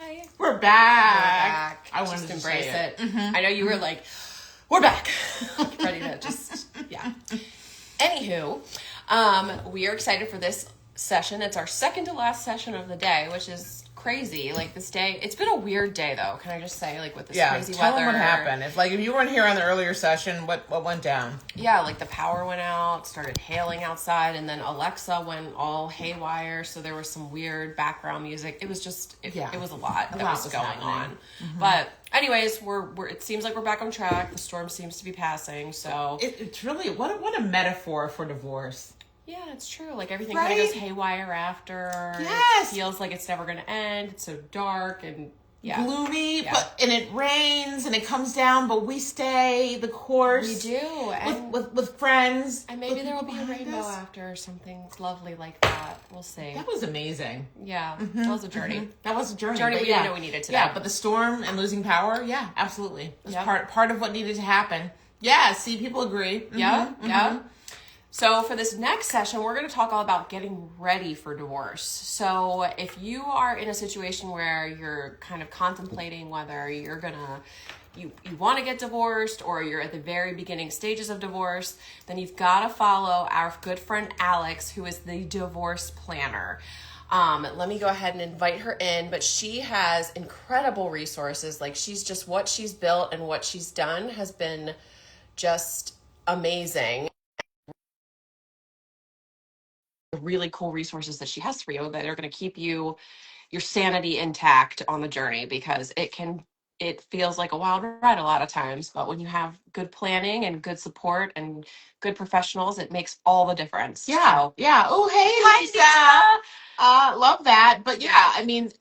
Hi. We're back. We're back. I wanted just to embrace say it. I know you were like, we're back. Ready to just, yeah. Anywho, we are excited for this session. It's our second to last session of the day, which is crazy. Like this day, it's been a weird day though. Can I just say, like with this crazy tell weather. them what happened. If you weren't here on the earlier session, what went down? Yeah, like the power went out, started hailing outside, and then Alexa went all haywire. So there was some weird background music. It was just, it was a lot that was going on. Mm-hmm. But anyways, we're it seems like we're back on track. The storm seems to be passing. So it's really what a metaphor for divorce. Yeah, it's true. Like everything kind of goes haywire after. Yes. It feels like it's never going to end. It's so dark and gloomy, and it rains and it comes down, but we stay the course. We do. And with friends. And maybe there will be a rainbow after, or something lovely like that. We'll see. That was amazing. Yeah. Mm-hmm. That was a journey. Mm-hmm. That was a journey. We didn't know we needed today. Yeah, but the storm and losing power, absolutely. It was part of what needed to happen. Yeah, see, people agree. Mm-hmm. Yeah, yeah. So for this next session, we're going to talk all about getting ready for divorce. So if you are in a situation where you're kind of contemplating whether you're going to, you want to get divorced or you're at the very beginning stages of divorce, then you've got to follow our good friend Alex, who is the divorce planner. Let me go ahead and invite her in, but she has incredible resources. Like what she's built and what she's done has been just amazing. Really cool resources that she has for you that are going to keep your sanity intact on the journey, because it feels like a wild ride a lot of times, but when you have good planning and good support and good professionals, it makes all the difference. Yeah. Oh, hey, hi, Lisa. Love that. But I mean,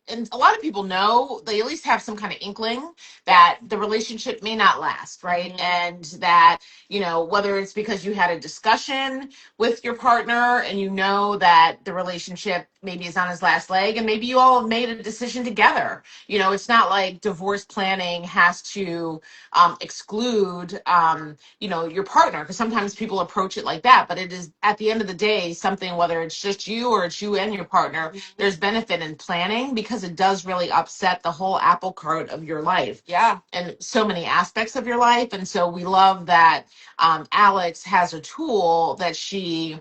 and a lot of people know, they at least have some kind of inkling that the relationship may not last, right? Mm-hmm. And that, whether it's because you had a discussion with your partner and that the relationship maybe is on its last leg, and maybe you all have made a decision together. It's not like divorce planning has to exclude, your partner, because sometimes people approach it like that, but it is at the end of the day something, whether it's just you or it's you and your partner, there's benefit in planning, because it does really upset the whole apple cart of your life. Yeah. And so many aspects of your life. And so we love that Alex has a tool that she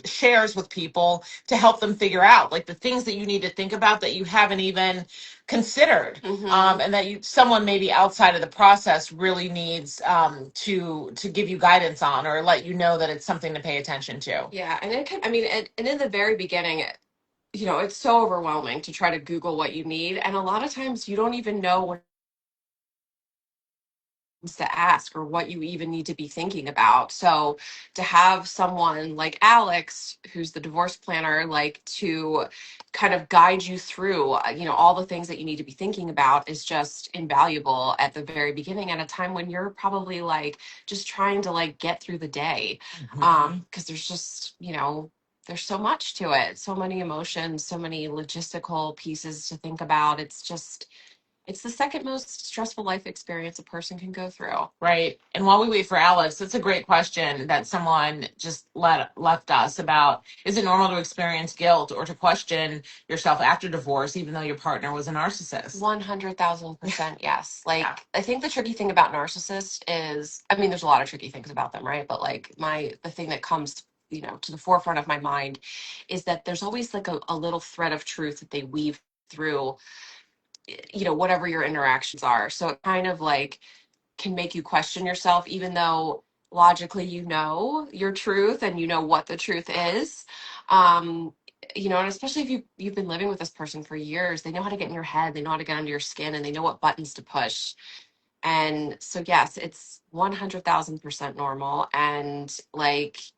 shares with people to help them figure out, like, the things that you need to think about that you haven't even considered. Mm-hmm. And that someone maybe outside of the process really needs to give you guidance on, or let you know that it's something to pay attention to. Yeah, and and in the very beginning, it's so overwhelming to try to Google what you need, and a lot of times you don't even know what to ask or what you even need to be thinking about. So to have someone like Alex, who's the divorce planner, like, to kind of guide you through, all the things that you need to be thinking about, is just invaluable at the very beginning, at a time when you're probably like just trying to like get through the day. Because there's just, there's so much to it, so many emotions, so many logistical pieces to think about. It's the second most stressful life experience a person can go through. Right. And while we wait for Alex, that's a great question that someone just left us about: is it normal to experience guilt or to question yourself after divorce, even though your partner was a narcissist? 100,000% yes. I think the tricky thing about narcissists is, there's a lot of tricky things about them, right? But the thing that comes to the forefront of my mind is that there's always like a little thread of truth that they weave through whatever your interactions are. So it kind of like can make you question yourself, even though logically your truth and what the truth is. And especially if you've been living with this person for years, they know how to get in your head, they know how to get under your skin, and they know what buttons to push. And so yes, it's 100,000% normal, and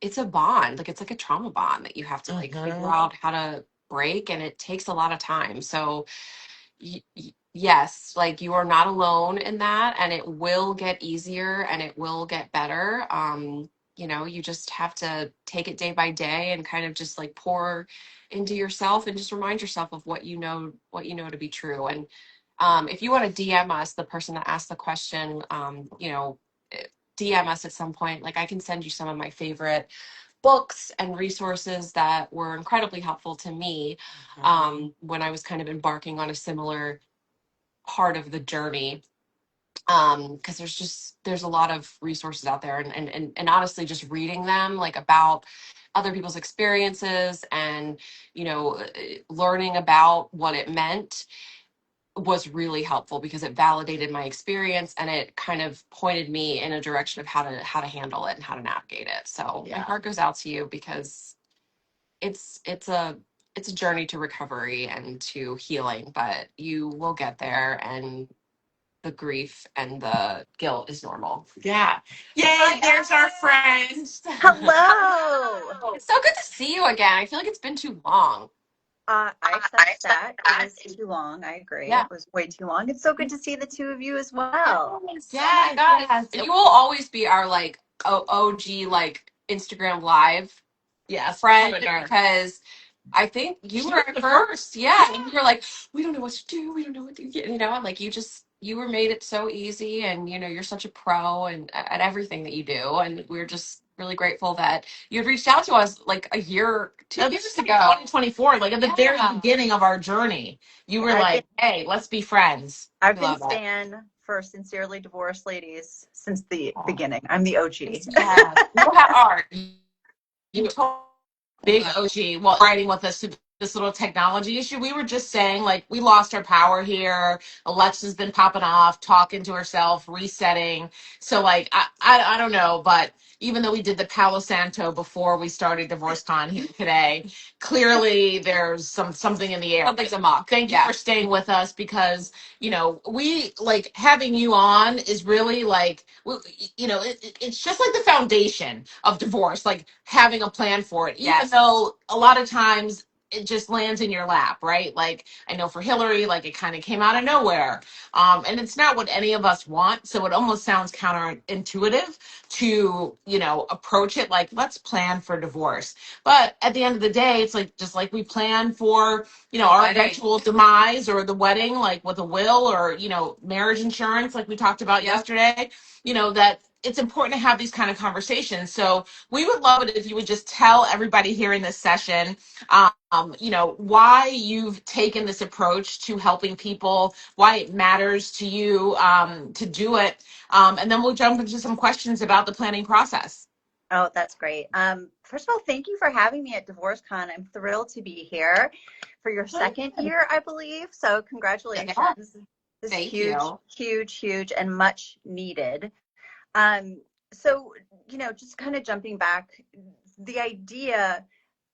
it's a bond, it's like a trauma bond that you have to figure out how to break, and it takes a lot of time. So yes, you are not alone in that, and it will get easier and it will get better. You just have to take it day by day and kind of just pour into yourself, and just remind yourself of what you know to be true. And if you want to DM us, the person that asked the question, DM us at some point. I can send you some of my favorite books and resources that were incredibly helpful to me when I was kind of embarking on a similar part of the journey. Because there's a lot of resources out there, and honestly, just reading them like about other people's experiences and learning about what it meant was really helpful because it validated my experience and it kind of pointed me in a direction of how to handle it and how to navigate it. So my heart goes out to you because it's a journey to recovery and to healing, but you will get there, and the grief and the guilt is normal. Yeah. Yay, there's our friend. Hello. It's so good to see you again. I feel like it's been too long. I accept that. It is too long. I agree. Yeah. It was way too long. It's so good to see the two of you as well. Yes. Oh my God. Yes. You will always be our like OG like Instagram live friend because I think you were at first. Yeah. And you were like, we don't know what to do. We don't know what to do. And like you were made it so easy, and you're such a pro and at everything that you do. And we're just really grateful that you had reached out to us like a year, 2 years ago. 2024, like at the very beginning of our journey. You were like, hey, let's be friends. I've been Stan for Sincerely Divorced Ladies since the beginning. I'm the OG. Yeah. You are. You told big OG. Well, writing with us this little technology issue. We were just saying, like, we lost our power here. Alexa's been popping off, talking to herself, resetting. So, like, I don't know, but even though we did the Palo Santo before we started DivorceCon here today, clearly there's something in the air. Something's amok. Thank you for staying with us because, we like having you on is really like, it's just like the foundation of divorce, like having a plan for it, even though a lot of times it just lands in your lap, right? Like I know for Hillary, like it kind of came out of nowhere. And it's not what any of us want. So it almost sounds counterintuitive to, approach it like, let's plan for divorce. But at the end of the day, it's like, just like we plan for, our eventual demise or the wedding, like with a will or, marriage insurance, like we talked about yesterday, that it's important to have these kind of conversations. So we would love it if you would just tell everybody here in this session, why you've taken this approach to helping people, why it matters to you to do it. And then we'll jump into some questions about the planning process. Oh, that's great. First of all, thank you for having me at DivorceCon. I'm thrilled to be here for your second year, I believe. So congratulations. This is huge, huge, huge, and much needed. So, just kind of jumping back, the idea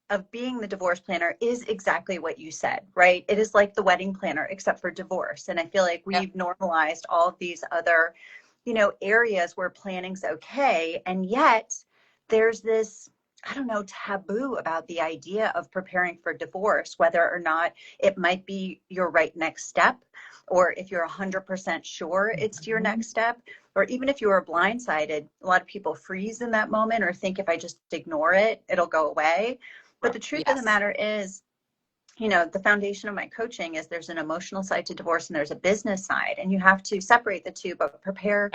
of being the divorce planner is exactly what you said, right? It is like the wedding planner, except for divorce. And I feel like we've normalized all of these other, areas where planning's okay. And yet there's this, I don't know, taboo about the idea of preparing for divorce, whether or not it might be your right next step, or if you're 100% sure it's your next step, or even if you were blindsided. A lot of people freeze in that moment or think if I just ignore it, it'll go away. But the truth of the matter is, the foundation of my coaching is there's an emotional side to divorce and there's a business side, and you have to separate the two, but prepare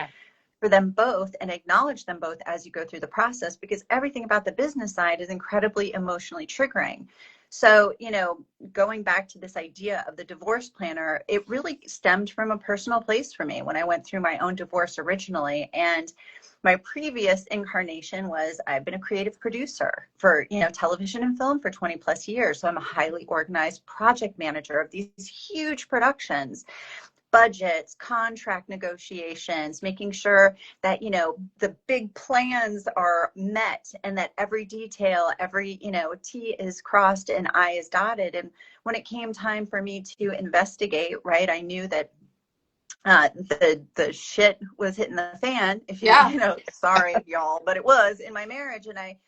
for them both and acknowledge them both as you go through the process, because everything about the business side is incredibly emotionally triggering. So, going back to this idea of the divorce planner, it really stemmed from a personal place for me when I went through my own divorce originally. And my previous incarnation was I've been a creative producer for, television and film for 20 plus years. So I'm a highly organized project manager of these huge productions, budgets, contract negotiations, making sure that, the big plans are met and that every detail, every, T is crossed and I is dotted. And when it came time for me to investigate, right, I knew that the shit was hitting the fan, if sorry y'all, but it was in my marriage. And I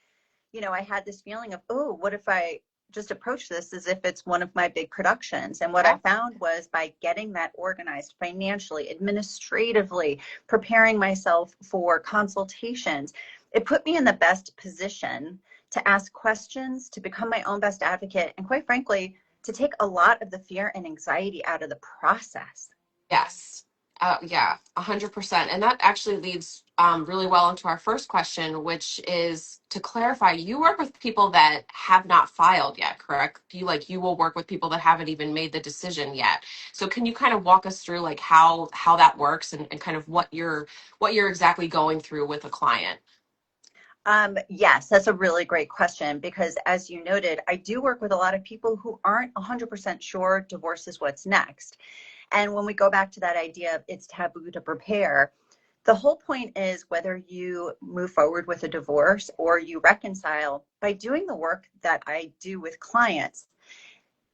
had this feeling of, oh, what if I just approach this as if it's one of my big productions? And what I found was, by getting that organized financially, administratively, preparing myself for consultations, it put me in the best position to ask questions, to become my own best advocate, and quite frankly, to take a lot of the fear and anxiety out of the process. Yes. Yeah, 100%. And that actually leads really well into our first question, which is to clarify, you work with people that have not filed yet, correct? You will work with people that haven't even made the decision yet. So can you kind of walk us through like how that works and kind of what you're exactly going through with a client? Yes, that's a really great question because, as you noted, I do work with a lot of people who aren't 100% sure divorce is what's next. And when we go back to that idea of it's taboo to prepare, the whole point is whether you move forward with a divorce or you reconcile, by doing the work that I do with clients,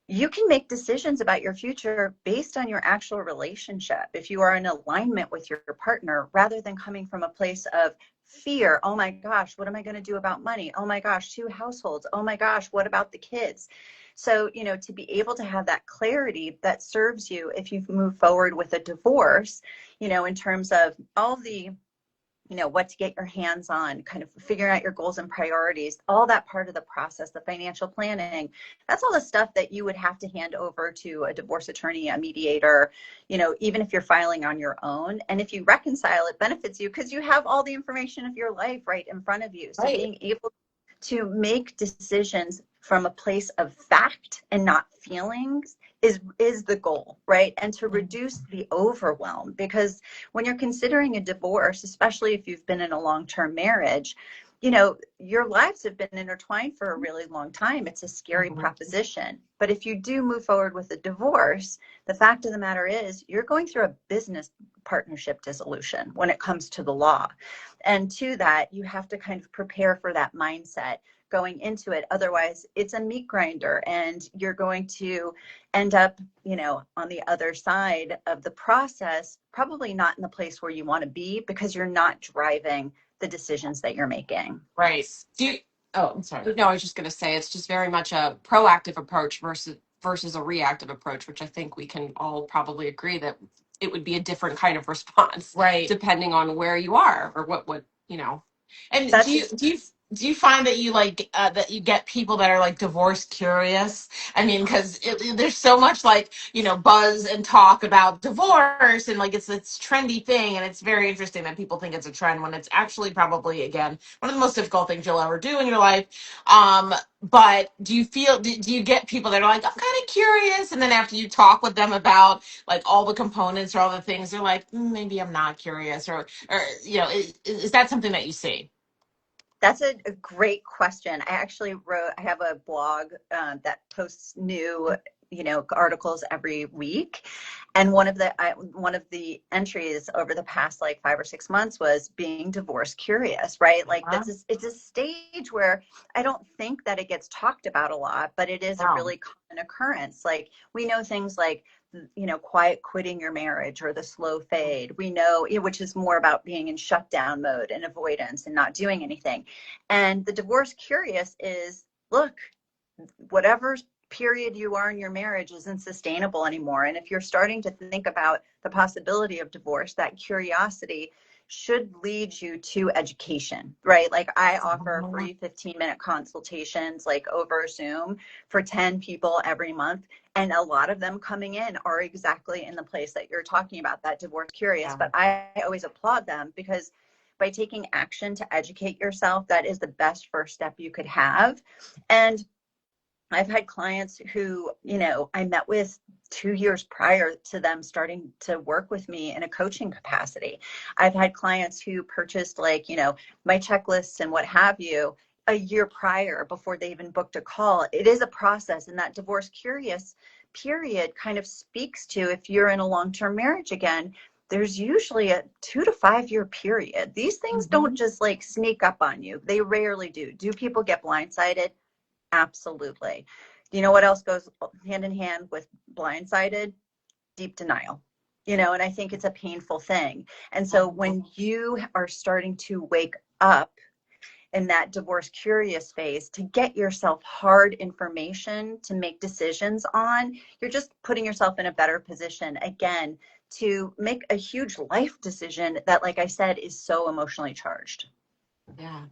you can make decisions about your future based on your actual relationship. If you are in alignment with your partner, rather than coming from a place of fear, oh my gosh, what am I going to do about money? Oh my gosh, two households. Oh my gosh, what about the kids? So, to be able to have that clarity that serves you if you move forward with a divorce, in terms of all the what to get your hands on, kind of figuring out your goals and priorities, all that part of the process, the financial planning, that's all the stuff that you would have to hand over to a divorce attorney, a mediator, even if you're filing on your own. And if you reconcile, it benefits you because you have all the information of your life right in front of you. So Right. being able to make decisions from a place of fact and not feelings is the goal, right? And to reduce the overwhelm, because when you're considering a divorce, especially if you've been in a long-term marriage, your lives have been intertwined for a really long time. It's a scary proposition. But if you do move forward with a divorce, the fact of the matter is you're going through a business partnership dissolution when it comes to the law. And to that, you have to kind of prepare for that mindset going into it. Otherwise, it's a meat grinder and you're going to end up, on the other side of the process, probably not in the place where you want to be because you're not driving the decisions that you're making. Right. Oh, I'm sorry. No, I was just going to say it's just very much a proactive approach versus a reactive approach, which I think we can all probably agree that it would be a different kind of response, Right. depending on where you are or what. And That's do you find that you that you get people that are like divorce curious? I mean, because there's so much buzz and talk about divorce and like it's trendy thing, and it's very interesting that people think it's a trend when it's actually probably again one of the most difficult things you'll ever do in your life. But do you get people that are like, I'm kind of curious, and then after you talk with them about like all the components or all the things, they're like, maybe I'm not curious, or is that something that you see? That's a great question. I have a blog that posts new, articles every week. And one of the entries over the past like 5 or 6 months was being divorce curious, right? Like it's a stage where I don't think that it gets talked about a lot, but it is a really common occurrence. Like we know things like quiet quitting your marriage or the slow fade. We know, which is more about being in shutdown mode and avoidance and not doing anything. And the divorce curious is, look, whatever period you are in your marriage isn't sustainable anymore. And if you're starting to think about the possibility of divorce, that curiosity should lead you to education, right? Like I offer free 15-minute consultations like over Zoom for 10 people every month. And a lot of them coming in are exactly in the place that you're talking about, that divorce curious. Yeah. But I always applaud them because by taking action to educate yourself, that is the best first step you could have. And I've had clients who, I met with 2 years prior to them starting to work with me in a coaching capacity. I've had clients who purchased my checklists and what have you a year prior before they even booked a call. It is a process, and that divorce curious period kind of speaks to, if you're in a long-term marriage again, there's usually a 2 to 5 year period. These things don't just sneak up on you. They rarely do. Do people get blindsided? Absolutely. You know what else goes hand in hand with blindsided? Deep denial. And I think it's a painful thing. And so when you are starting to wake up in that divorce curious phase to get yourself hard information to make decisions on, you're just putting yourself in a better position again to make a huge life decision that, like I said, is so emotionally charged.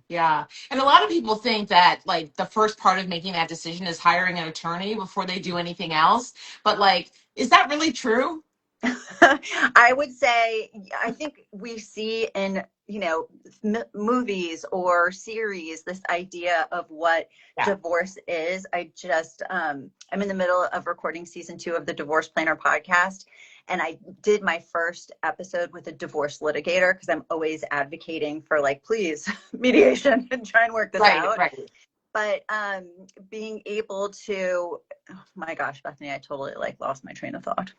Yeah. And a lot of people think that like the first part of making that decision is hiring an attorney before they do anything else. But like, is that really true? I would say, I think we see in, movies or series, this idea of what divorce is. I'm in the middle of recording season 2 of the Divorce Planner podcast. And I did my first episode with a divorce litigator because I'm always advocating for, like, please, mediation and try and work this out. Right. But being able to, oh my gosh, Bethany, I totally lost my train of thought.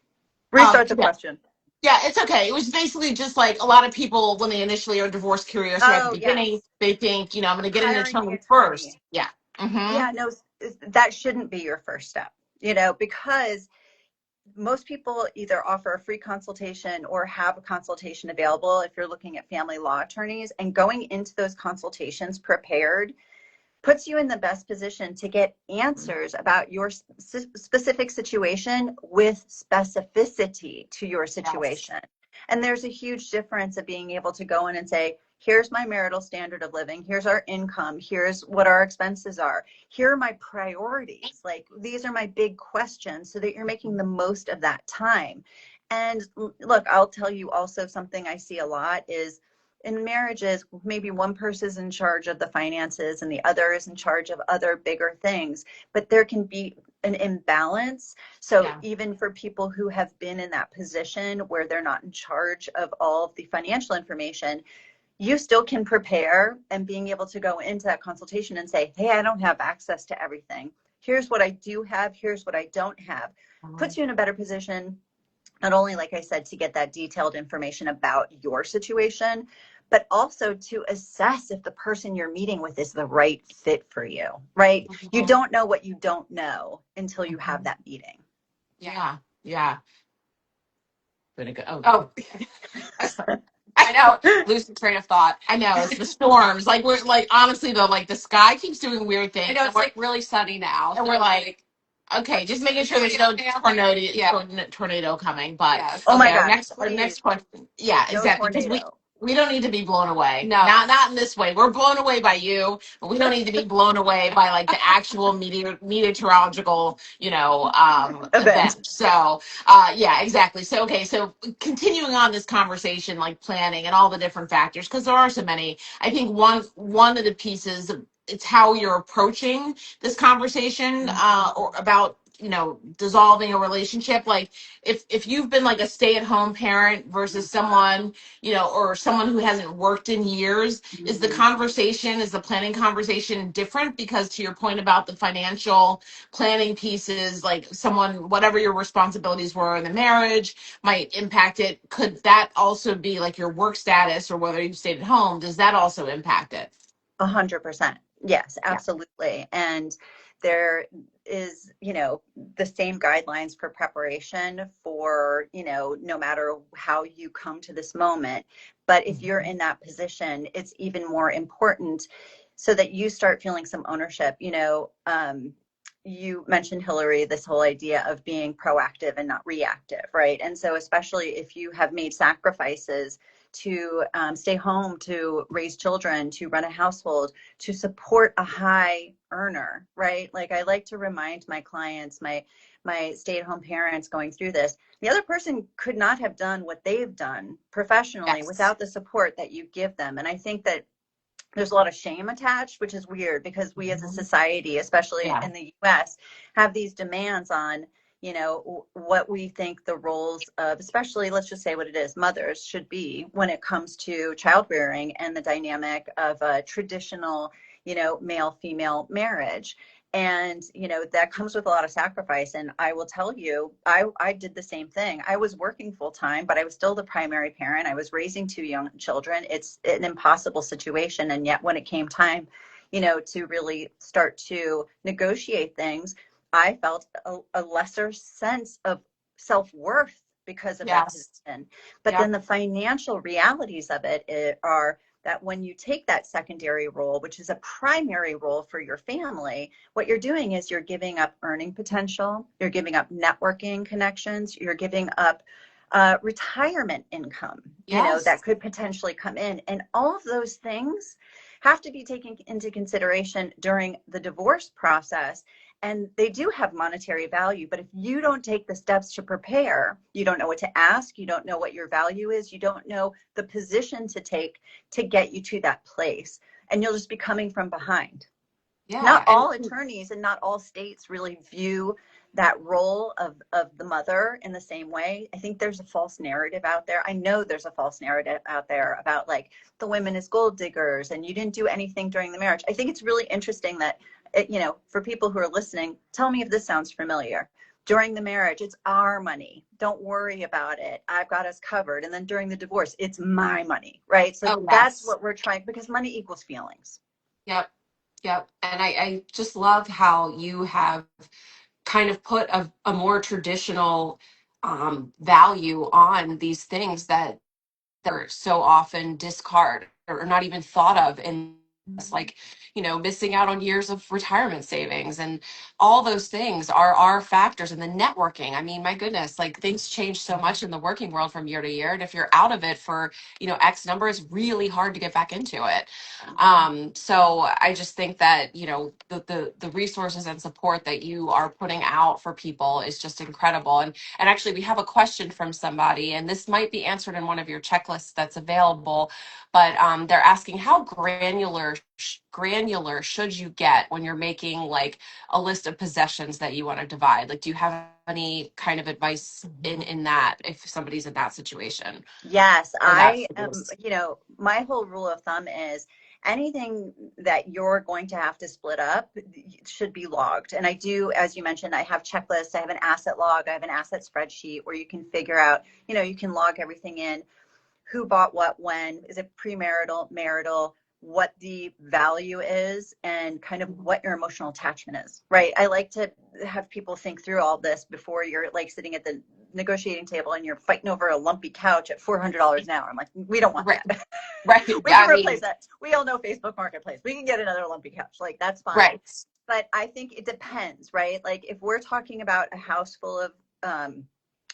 Restart the question. Yeah, it's okay. It was basically just like a lot of people, when they initially are divorce curious or at the beginning, they think, I'm going to get an attorney first. Yeah. Mm-hmm. Yeah, no, that shouldn't be your first step, because most people either offer a free consultation or have a consultation available if you're looking at family law attorneys, and going into those consultations prepared puts you in the best position to get answers about your specific situation with specificity to your situation. Yes. And there's a huge difference of being able to go in and say, here's my marital standard of living, here's our income, here's what our expenses are, here are my priorities, like these are my big questions, so that you're making the most of that time. And look, I'll tell you also, something I see a lot is in marriages, maybe one person is in charge of the finances and the other is in charge of other bigger things, but there can be an imbalance. So even for people who have been in that position where they're not in charge of all of the financial information, you still can prepare, and being able to go into that consultation and say, hey, I don't have access to everything. Here's what I do have. Here's what I don't have. Puts you in a better position, not only, like I said, to get that detailed information about your situation, but also to assess if the person you're meeting with is the right fit for you, right? Mm-hmm. You don't know what you don't know until you have that meeting. Yeah. Gonna go. Oh. I know, lose the train of thought. I know, it's the storms. Like, we're like, honestly though, like the sky keeps doing weird things. I know, it's like really sunny now, and we're like, okay, just making sure there's no tornado coming. But oh my God, God, our next question. Yeah, no exactly. Because we don't need to be blown away. No, not in this way. We're blown away by you, but we don't need to be blown away by like the actual meteorological, event. So, yeah, exactly. So, okay, so continuing on this conversation, like planning and all the different factors, because there are so many. I think one of the pieces, it's how you're approaching this conversation, or about dissolving a relationship. Like if you've been like a stay-at-home parent versus someone, or someone who hasn't worked in years, is the planning conversation different? Because to your point about the financial planning pieces, like someone, whatever your responsibilities were in the marriage might impact it. Could that also be like your work status, or whether you stayed at home, does that also impact it? 100%. Yes, absolutely. Yeah. And there is, the same guidelines for preparation for, no matter how you come to this moment. But if you're in that position, it's even more important so that you start feeling some ownership. You mentioned, Hillary, this whole idea of being proactive and not reactive, right? And so especially if you have made sacrifices to stay home, to raise children, to run a household, to support a high earner, right? Like I like to remind my clients, my stay-at-home parents going through this, the other person could not have done what they've done professionally without the support that you give them. And I think that there's a lot of shame attached, which is weird because we as a society, especially in the US, have these demands on, what we think the roles of, especially, let's just say what it is, mothers should be when it comes to child rearing and the dynamic of a traditional, male-female marriage. And, that comes with a lot of sacrifice. And I will tell you, I did the same thing. I was working full time, but I was still the primary parent. I was raising 2 young children. It's an impossible situation. And yet when it came time, to really start to negotiate things, I felt a lesser sense of self-worth because of that position. But then the financial realities of it are that when you take that secondary role, which is a primary role for your family, what you're doing is you're giving up earning potential, you're giving up networking connections, you're giving up retirement income, that could potentially come in. And all of those things have to be taken into consideration during the divorce process. and they do have monetary value. But if you don't take the steps to prepare, you don't know what to ask, you don't know what your value is, you don't know the position to take to get you to that place, and you'll just be coming from behind. Yeah. Not all attorneys and not all states really view that role of the mother in the same way. I think there's a false narrative out there. I know there's a false narrative out there about like the women as gold diggers and you didn't do anything during the marriage. I think it's really interesting that, for people who are listening, tell me if this sounds familiar. During the marriage, it's our money. Don't worry about it. I've got us covered. And then during the divorce, it's my money, right? So that's what we're trying, because money equals feelings. Yep. Yep. And I just love how you have kind of put a more traditional value on these things that they're so often discard or not even thought of in this, like, missing out on years of retirement savings and all those things are factors. And the networking, I mean, my goodness, like things change so much in the working world from year to year, and if you're out of it for X number, it's really hard to get back into it. So I just think that the resources and support that you are putting out for people is just incredible. And actually, we have a question from somebody, and this might be answered in one of your checklists that's available. But they're asking, how granular should you get when you're making like a list of possessions that you want to divide? Like, do you have any kind of advice in that if somebody's in that situation? Yes, I am. My whole rule of thumb is anything that you're going to have to split up should be logged. And I do, as you mentioned, I have checklists. I have an asset log. I have an asset spreadsheet where you can figure out, you can log everything in. Who bought what, when, is it premarital, marital, what the value is, and kind of what your emotional attachment is, right? I like to have people think through all this before you're like sitting at the negotiating table and you're fighting over a lumpy couch at $400 an hour. I'm like, we don't want that. Right. We can replace that. We all know Facebook Marketplace. We can get another lumpy couch. Like, that's fine. Right. But I think it depends, right? Like, if we're talking about a house full of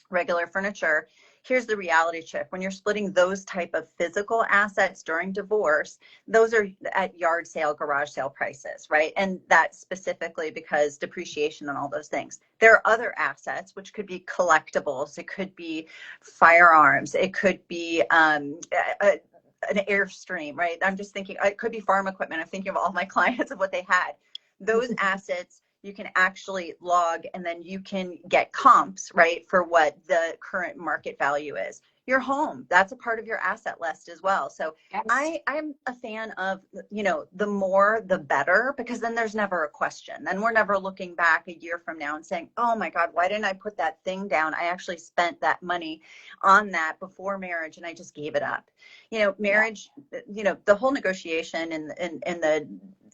regular furniture, here's the reality check. When you're splitting those type of physical assets during divorce, those are at yard sale, garage sale prices, right? And that's specifically because depreciation and all those things. There are other assets, which could be collectibles. It could be firearms. It could be an Airstream, right? I'm just thinking, it could be farm equipment. I'm thinking of all my clients of what they had. Those assets you can actually log, and then you can get comps, right, for what the current market value is. Your home, that's a part of your asset list as well. So yes. I'm a fan of, the more, the better, because then there's never a question. Then we're never looking back a year from now and saying, oh my God, why didn't I put that thing down? I actually spent that money on that before marriage and I just gave it up. Marriage, the whole negotiation and the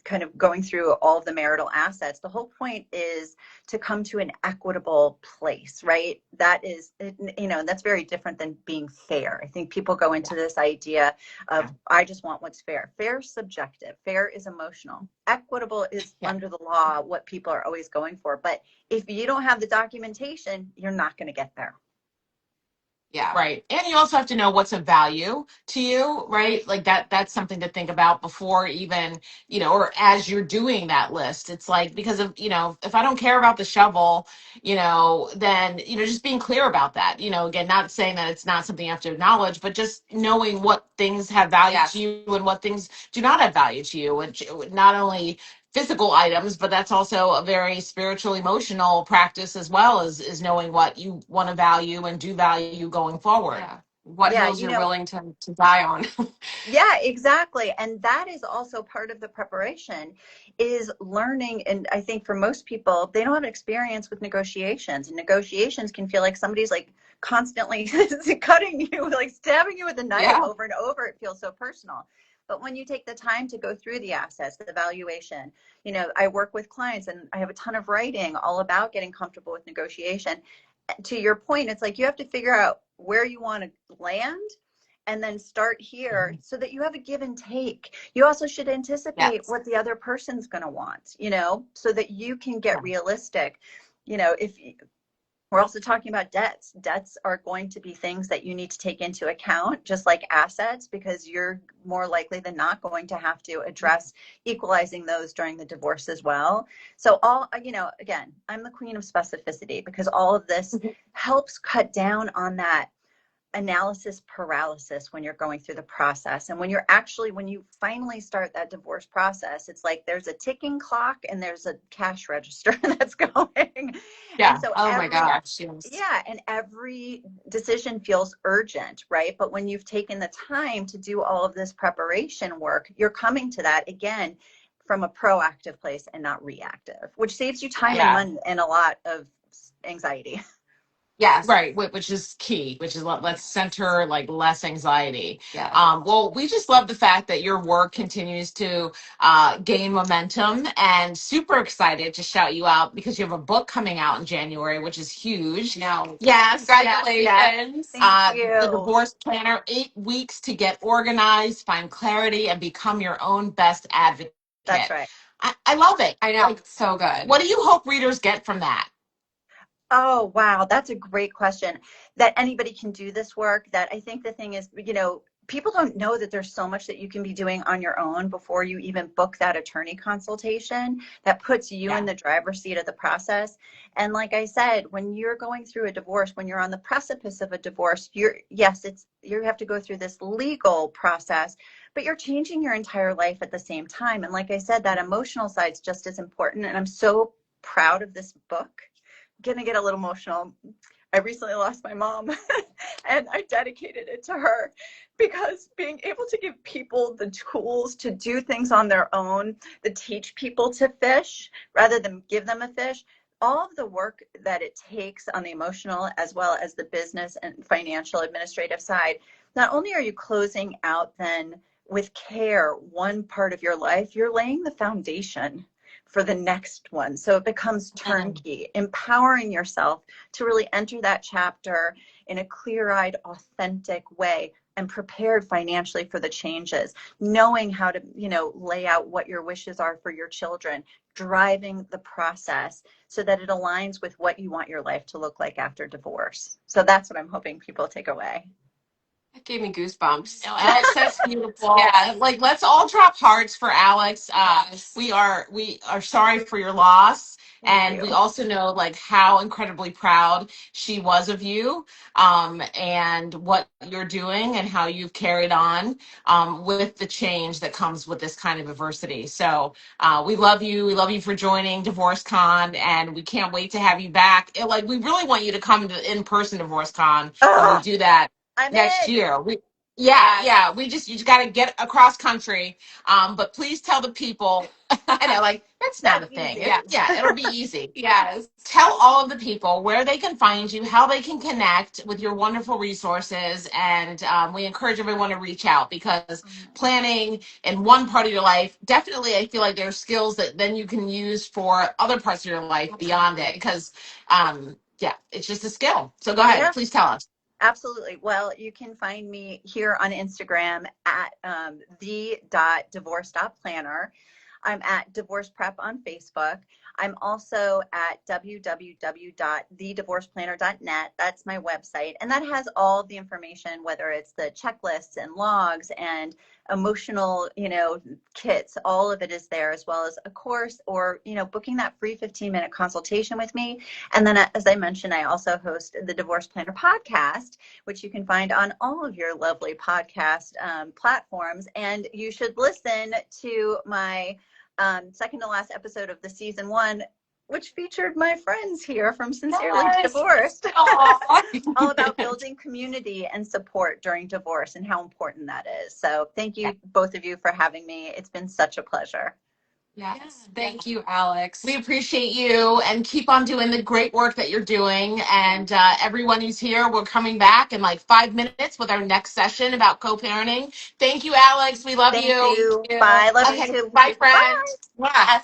kind of going through all of the marital assets, the whole point is to come to an equitable place, right? That is, that's very different than being fair. I think people go into this idea of, I just want what's fair. Fair is subjective. Fair is emotional. Equitable is under the law, what people are always going for. But if you don't have the documentation, you're not going to get there. Yeah. Right. And you also have to know what's of value to you, right? Like that's something to think about before even, or as you're doing that list. It's like, because of, if I don't care about the shovel, then, just being clear about that, again, not saying that it's not something you have to acknowledge, but just knowing what things have value to you and what things do not have value to you, which not only physical items, but that's also a very spiritual, emotional practice as well, is knowing what you want to value and do value going forward. Yeah. What hills you're willing to die on. Yeah, exactly. And that is also part of the preparation, is learning. And I think for most people, they don't have experience with negotiations, and negotiations can feel like somebody's like constantly cutting you, like stabbing you with a knife over and over. It feels so personal. But when you take the time to go through the assets, the valuation, I work with clients and I have a ton of writing all about getting comfortable with negotiation. To your point, it's like you have to figure out where you want to land and then start here so that you have a give and take. You also should anticipate what the other person's going to want, so that you can get realistic. If We're also talking about debts. Debts are going to be things that you need to take into account, just like assets, because you're more likely than not going to have to address equalizing those during the divorce as well. So again, I'm the queen of specificity because all of this helps cut down on that analysis paralysis when you're going through the process. And when you finally start that divorce process, it's like there's a ticking clock and there's a cash register that's going. Yeah. And so my gosh. Yes. yeah, and every decision feels urgent, right? But when you've taken the time to do all of this preparation work, you're coming to that again from a proactive place and not reactive, which saves you time and money and a lot of anxiety. Yes. Right. Which is key, which is let's center like less anxiety. Yeah. Well, we just love the fact that your work continues to gain momentum, and super excited to shout you out because you have a book coming out in January, which is huge. No. Yes. Congratulations. Thank you. The Divorce Planner, 8 weeks to get organized, find clarity, and become your own best advocate. That's right. I love it. I know. It's so good. What do you hope readers get from that? Oh, wow. That's a great question. That anybody can do this work. That I think the thing is, people don't know that there's so much that you can be doing on your own before you even book that attorney consultation that puts you in the driver's seat of the process. And like I said, when you're going through a divorce, when you're on the precipice of a divorce, you have to go through this legal process, but you're changing your entire life at the same time. And like I said, that emotional side is just as important. And I'm so proud of this book. Gonna get a little emotional. I recently lost my mom and I dedicated it to her because being able to give people the tools to do things on their own, to teach people to fish rather than give them a fish, all of the work that it takes on the emotional as well as the business and financial administrative side, not only are you closing out then with care one part of your life, you're laying the foundation for the next one. So it becomes turnkey, empowering yourself to really enter that chapter in a clear-eyed, authentic way and prepared financially for the changes, knowing how to, lay out what your wishes are for your children, driving the process so that it aligns with what you want your life to look like after divorce. So that's what I'm hoping people take away. That gave me goosebumps. Alex, that's beautiful. Yeah, let's all drop hearts for Alex. Yes. We are sorry for your loss, Thank and we you. also know how incredibly proud she was of you, and what you're doing and how you've carried on with the change that comes with this kind of adversity. So we love you. We love you for joining Divorce Con, and we can't wait to have you back. We really want you to come to in-person Divorce Con when we do that. Next year. We you just got to get across country. But please tell the people. I know, that's not a thing. It'll be easy. Yes. Tell all of the people where they can find you, how they can connect with your wonderful resources, and we encourage everyone to reach out because planning in one part of your life, definitely, I feel like there are skills that then you can use for other parts of your life beyond it because, it's just a skill. So go ahead, please tell us. Absolutely. Well, you can find me here on Instagram at the.divorce.planner. I'm at Divorce Prep on Facebook. I'm also at www.thedivorceplanner.net. That's my website. And that has all the information, whether it's the checklists and logs and emotional, kits. All of it is there, as well as a course or, booking that free 15-minute consultation with me. And then, as I mentioned, I also host the Divorce Planner podcast, which you can find on all of your lovely podcast platforms. And you should listen to my second to last episode of the season 1, which featured my friends here from Sincerely Divorced. All about building community and support during divorce and how important that is. So thank you, both of you, for having me. It's been such a pleasure. Yes. Thank you, Alex. We appreciate you and keep on doing the great work that you're doing. And everyone who's here, we're coming back in 5 minutes with our next session about co-parenting. Thank you, Alex. We love you. Thank you. Bye. Love you too. Bye, friends. Bye.